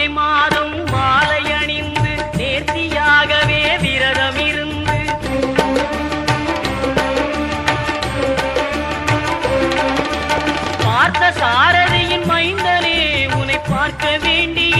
கார்த்திகை மாதம் மாலை அணிந்து நேர்த்தியாகவே விரதம் இருந்து பார்த்த சாரதியின் மைந்தனே உன்னை பார்க்க வேண்டி